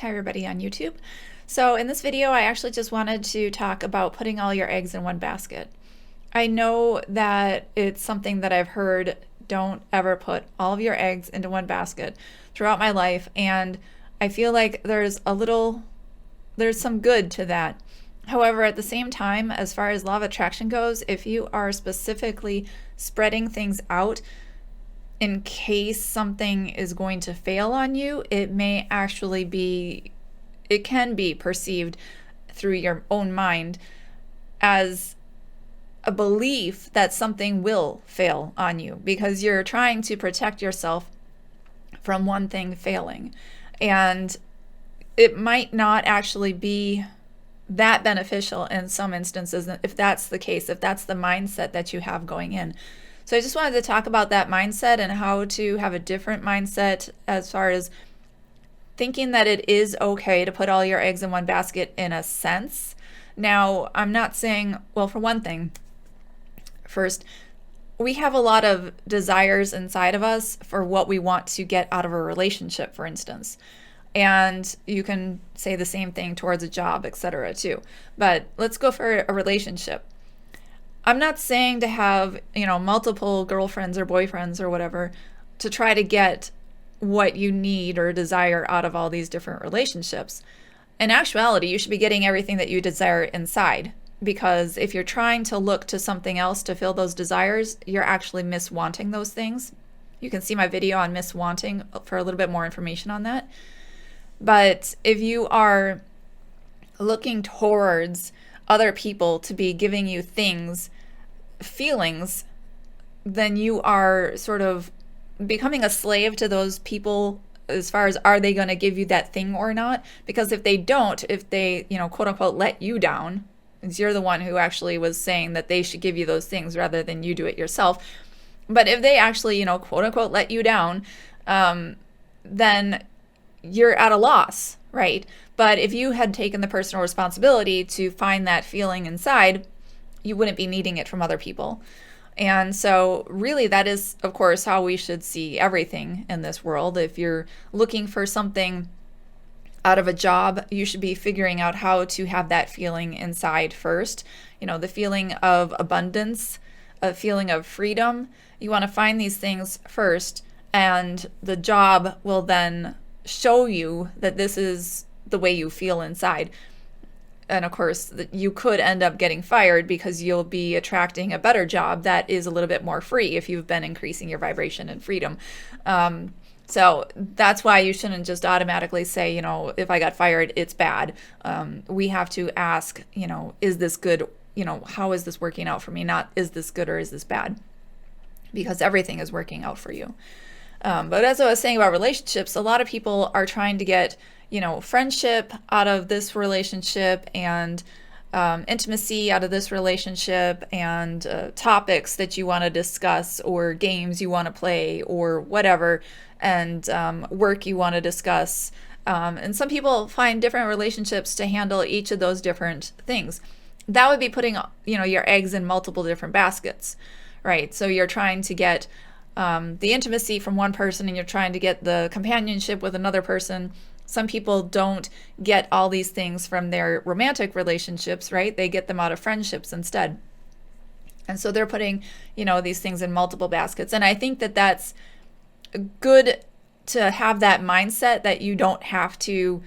Hi everybody on YouTube. So in this video, I actually just wanted to talk about putting all your eggs in one basket. I know that it's something that I've heard, don't ever put all of your eggs into one basket throughout my life, and I feel like there's some good to that. However, at the same time, as far as law of attraction goes, if you are specifically spreading things out in case something is going to fail on you, it can be perceived through your own mind as a belief that something will fail on you because you're trying to protect yourself from one thing failing. And it might not actually be that beneficial in some instances if that's the case, if that's the mindset that you have going in. So I just wanted to talk about that mindset and how to have a different mindset as far as thinking that it is okay to put all your eggs in one basket in a sense. Now, I'm not saying, well, for one thing, first, we have a lot of desires inside of us for what we want to get out of a relationship, for instance. And you can say the same thing towards a job, etc. too. But let's go for a relationship. I'm not saying to have, multiple girlfriends or boyfriends or whatever to try to get what you need or desire out of all these different relationships. In actuality, you should be getting everything that you desire inside, because if you're trying to look to something else to fill those desires, you're actually miswanting those things. You can see my video on miswanting for a little bit more information on that. But if you are looking towards other people to be giving you feelings, then you are sort of becoming a slave to those people as far as are they going to give you that thing or not? Because if they don't, if they, quote unquote, let you down, because you're the one who actually was saying that they should give you those things rather than you do it yourself. But if they actually, quote unquote, let you down, then you're at a loss, right? But if you had taken the personal responsibility to find that feeling inside, you wouldn't be needing it from other people. And so really that is, of course, how we should see everything in this world. If you're looking for something out of a job, you should be figuring out how to have that feeling inside first. The feeling of abundance, a feeling of freedom. You want to find these things first, and the job will then show you that this is the way you feel inside. And of course, you could end up getting fired because you'll be attracting a better job that is a little bit more free if you've been increasing your vibration and freedom. So that's why you shouldn't just automatically say, if I got fired, it's bad. We have to ask, is this good? How is this working out for me? Not is this good or is this bad? Because everything is working out for you. But as I was saying about relationships, a lot of people are trying to get, friendship out of this relationship and intimacy out of this relationship and topics that you want to discuss or games you want to play or whatever, and work you want to discuss. And some people find different relationships to handle each of those different things. That would be putting, your eggs in multiple different baskets, right? So you're trying to get the intimacy from one person and you're trying to get the companionship with another person. Some people don't get all these things from their romantic relationships, right? They get them out of friendships instead. And so they're putting, these things in multiple baskets. And I think that that's good to have that mindset that you don't have to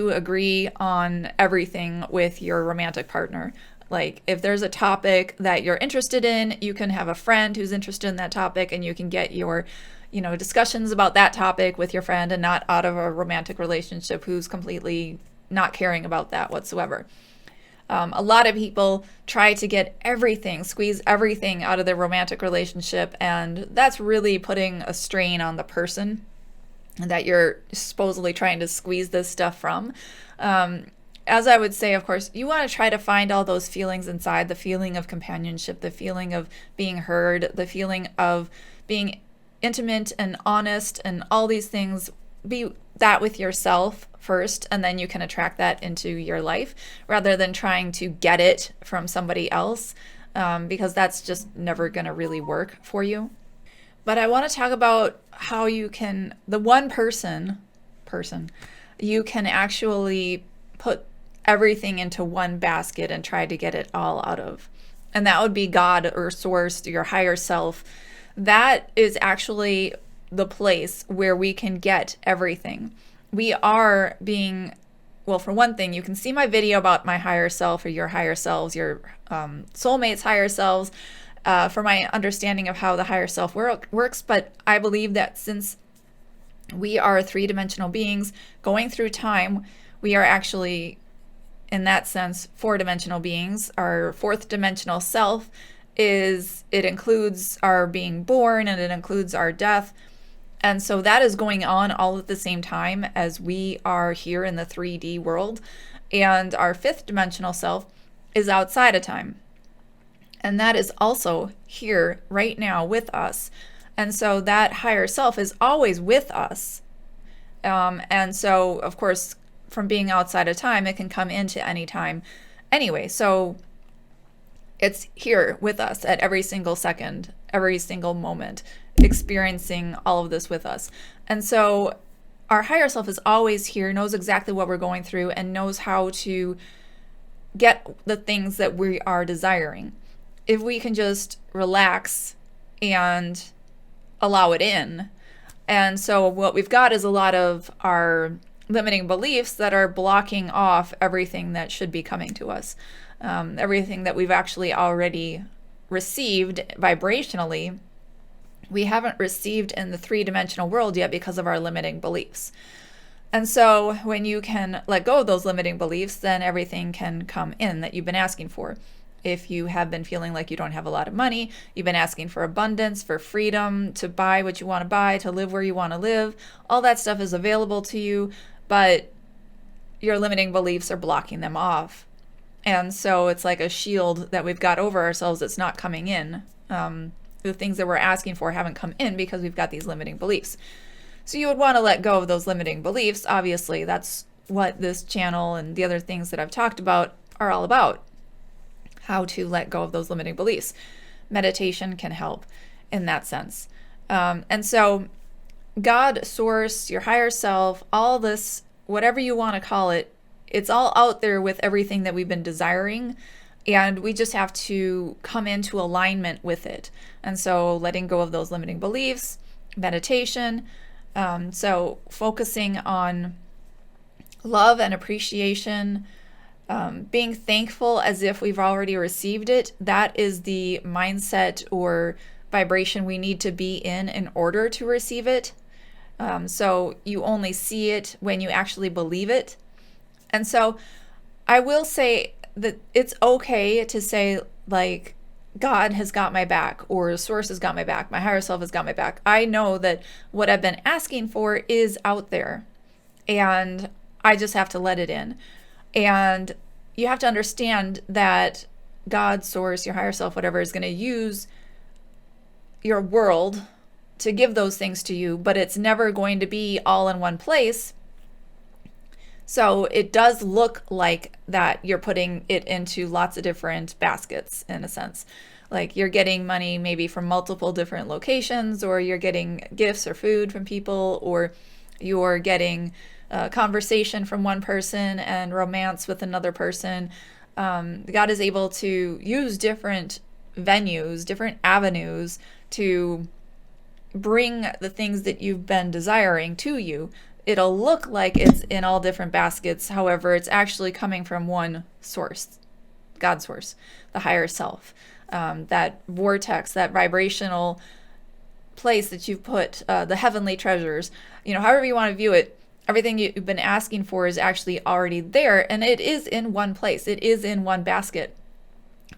agree on everything with your romantic partner. Like if there's a topic that you're interested in, you can have a friend who's interested in that topic and you can get your, discussions about that topic with your friend and not out of a romantic relationship who's completely not caring about that whatsoever. A lot of people try to get everything, squeeze everything out of their romantic relationship, and that's really putting a strain on the person that you're supposedly trying to squeeze this stuff from. As I would say, of course, you want to try to find all those feelings inside, the feeling of companionship, the feeling of being heard, the feeling of being intimate and honest, and all these things. Be that with yourself first, and then you can attract that into your life rather than trying to get it from somebody else, because that's just never going to really work for you. But I want to talk about how you can, the one person you can actually put everything into one basket and try to get it all out of. And that would be God or source, your higher self. That is actually the place where we can get everything. We are being, well, for one thing, you can see my video about my higher self or your higher selves, your soulmates' higher selves, for my understanding of how the higher self works. But I believe that since we are three-dimensional beings going through time, we are actually, in that sense, four-dimensional beings. Our fourth dimensional self it includes our being born and it includes our death. And so that is going on all at the same time as we are here in the 3D world. And our fifth dimensional self is outside of time. And that is also here right now with us. And so that higher self is always with us. And so, of course, from being outside of time, it can come into any time anyway. So it's here with us at every single second, every single moment, experiencing all of this with us. And so our higher self is always here, knows exactly what we're going through, and knows how to get the things that we are desiring. If we can just relax and allow it in. And so what we've got is a lot of our limiting beliefs that are blocking off everything that should be coming to us. Everything that we've actually already received vibrationally, we haven't received in the three-dimensional world yet because of our limiting beliefs. And so when you can let go of those limiting beliefs, then everything can come in that you've been asking for. If you have been feeling like you don't have a lot of money, you've been asking for abundance, for freedom, to buy what you want to buy, to live where you want to live, all that stuff is available to you, but your limiting beliefs are blocking them off. And so it's like a shield that we've got over ourselves that's not coming in. The things that we're asking for haven't come in because we've got these limiting beliefs. So you would want to let go of those limiting beliefs. Obviously, that's what this channel and the other things that I've talked about are all about. How to let go of those limiting beliefs. Meditation can help in that sense. And so God, source, your higher self, all this, whatever you want to call it, it's all out there with everything that we've been desiring. And we just have to come into alignment with it. And so letting go of those limiting beliefs, meditation. So focusing on love and appreciation, being thankful as if we've already received it. That is the mindset or vibration we need to be in order to receive it. So you only see it when you actually believe it. And so I will say that it's okay to say, like, God has got my back, or source has got my back, my higher self has got my back. I know that what I've been asking for is out there, and I just have to let it in. And you have to understand that God, source, your higher self, whatever, is going to use your world to give those things to you, but it's never going to be all in one place. So it does look like that you're putting it into lots of different baskets, in a sense. Like you're getting money maybe from multiple different locations, or you're getting gifts or food from people, or you're getting conversation from one person and romance with another person. God is able to use different venues, different avenues to bring the things that you've been desiring to you. It'll look like it's in all different baskets. However, it's actually coming from one source, God source, the higher self, that vortex, that vibrational place that you've put, the heavenly treasures, however you want to view it. Everything you've been asking for is actually already there, and it is in one place. It is in one basket.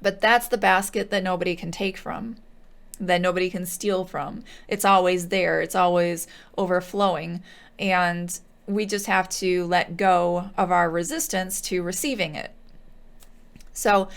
But that's the basket that nobody can take from, that nobody can steal from. It's always there. It's always overflowing. And we just have to let go of our resistance to receiving it. So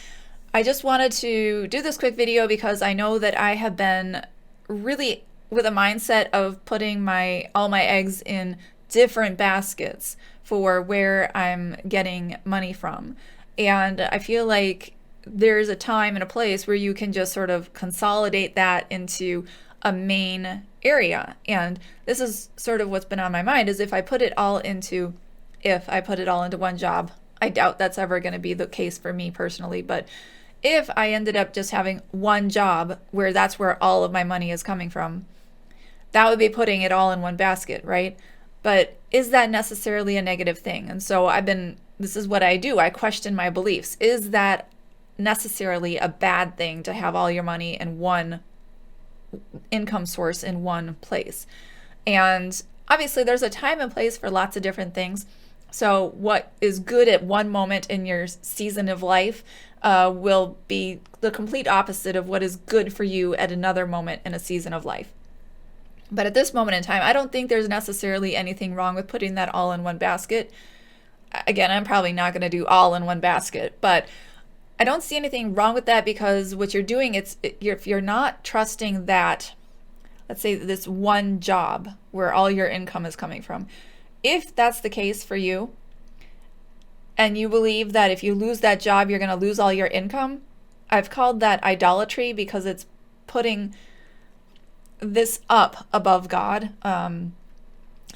I just wanted to do this quick video because I know that I have been really with a mindset of putting all my eggs in different baskets for where I'm getting money from. And I feel like there's a time and a place where you can just sort of consolidate that into a main area. And this is sort of what's been on my mind, is if I put it all into if I put it all into one job. I doubt that's ever going to be the case for me personally, but if I ended up just having one job where that's where all of my money is coming from, that would be putting it all in one basket, right? But is that necessarily a negative thing? And so this is what I do. I question my beliefs. Is that necessarily a bad thing to have all your money in one income source in one place? And obviously there's a time and place for lots of different things. So what is good at one moment in your season of life will be the complete opposite of what is good for you at another moment in a season of life. But at this moment in time, I don't think there's necessarily anything wrong with putting that all in one basket. Again, I'm probably not going to do all in one basket, but I don't see anything wrong with that, because what you're doing, if you're not trusting that, let's say this one job where all your income is coming from, if that's the case for you, and you believe that if you lose that job, you're going to lose all your income, I've called that idolatry, because it's putting this up above God.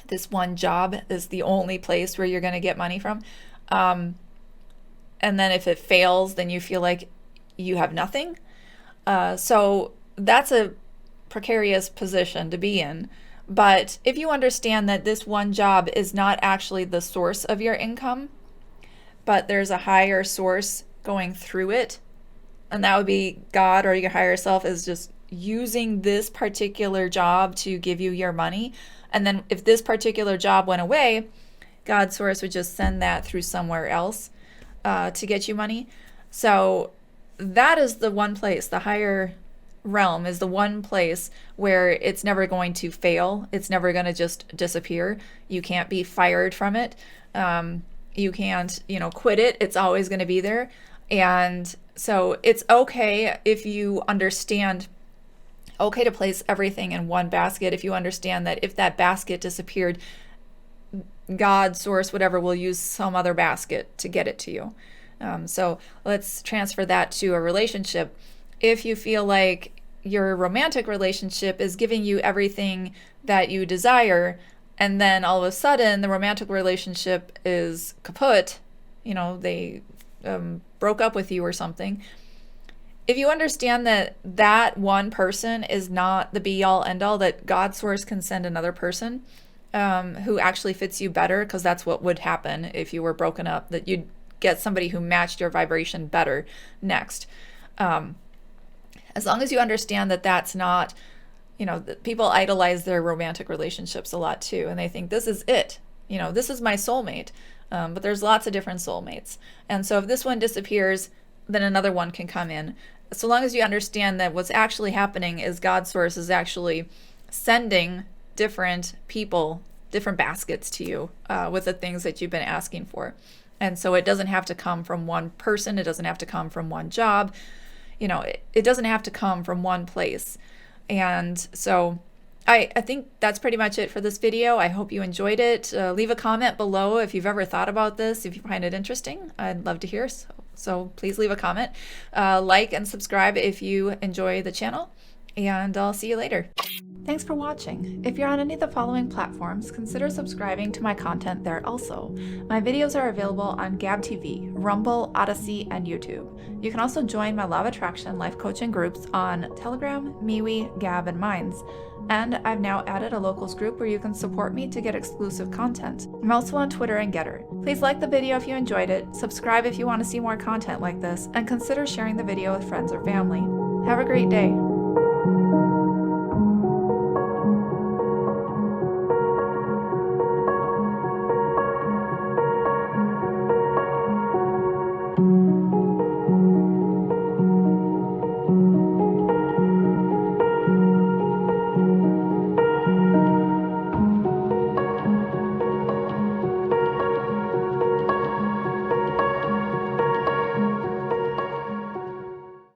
This one job is the only place where you're going to get money from. And then if it fails, then you feel like you have nothing. So that's a precarious position to be in. But if you understand that this one job is not actually the source of your income, but there's a higher source going through it, and that would be God or your higher self is just using this particular job to give you your money. And then if this particular job went away, God's source would just send that through somewhere else to get you money. So that is the one place, the higher realm is the one place where it's never going to fail. It's never going to just disappear. You can't be fired from it. You can't, quit it. It's always going to be there. And so it's okay if you understand, okay to place everything in one basket. If you understand that if that basket disappeared, God, source, whatever, will use some other basket to get it to you. So let's transfer that to a relationship. If you feel like your romantic relationship is giving you everything that you desire, and then all of a sudden the romantic relationship is kaput, they broke up with you or something. If you understand that that one person is not the be-all end-all, that God's source can send another person who actually fits you better, because that's what would happen if you were broken up, that you'd get somebody who matched your vibration better next. As long as you understand that that's not, people idolize their romantic relationships a lot too, and they think this is it, this is my soulmate. But there's lots of different soulmates. And so if this one disappears, then another one can come in. So long as you understand that what's actually happening is God's source is actually sending different people, different baskets to you with the things that you've been asking for. And so it doesn't have to come from one person. It doesn't have to come from one job. It doesn't have to come from one place. And so I think that's pretty much it for this video. I hope you enjoyed it. Leave a comment below if you've ever thought about this, if you find it interesting. I'd love to hear. So please leave a comment. Like and subscribe if you enjoy the channel. And I'll see you later. Thanks for watching. If you're on any of the following platforms, consider subscribing to my content there also. My videos are available on Gab TV, Rumble, Odyssey, and YouTube. You can also join my Law of Attraction life coaching groups on Telegram, MeWe, Gab, and Minds. And I've now added a locals group where you can support me to get exclusive content. I'm also on Twitter and Getter. Please like the video if you enjoyed it, subscribe if you want to see more content like this, and consider sharing the video with friends or family. Have a great day.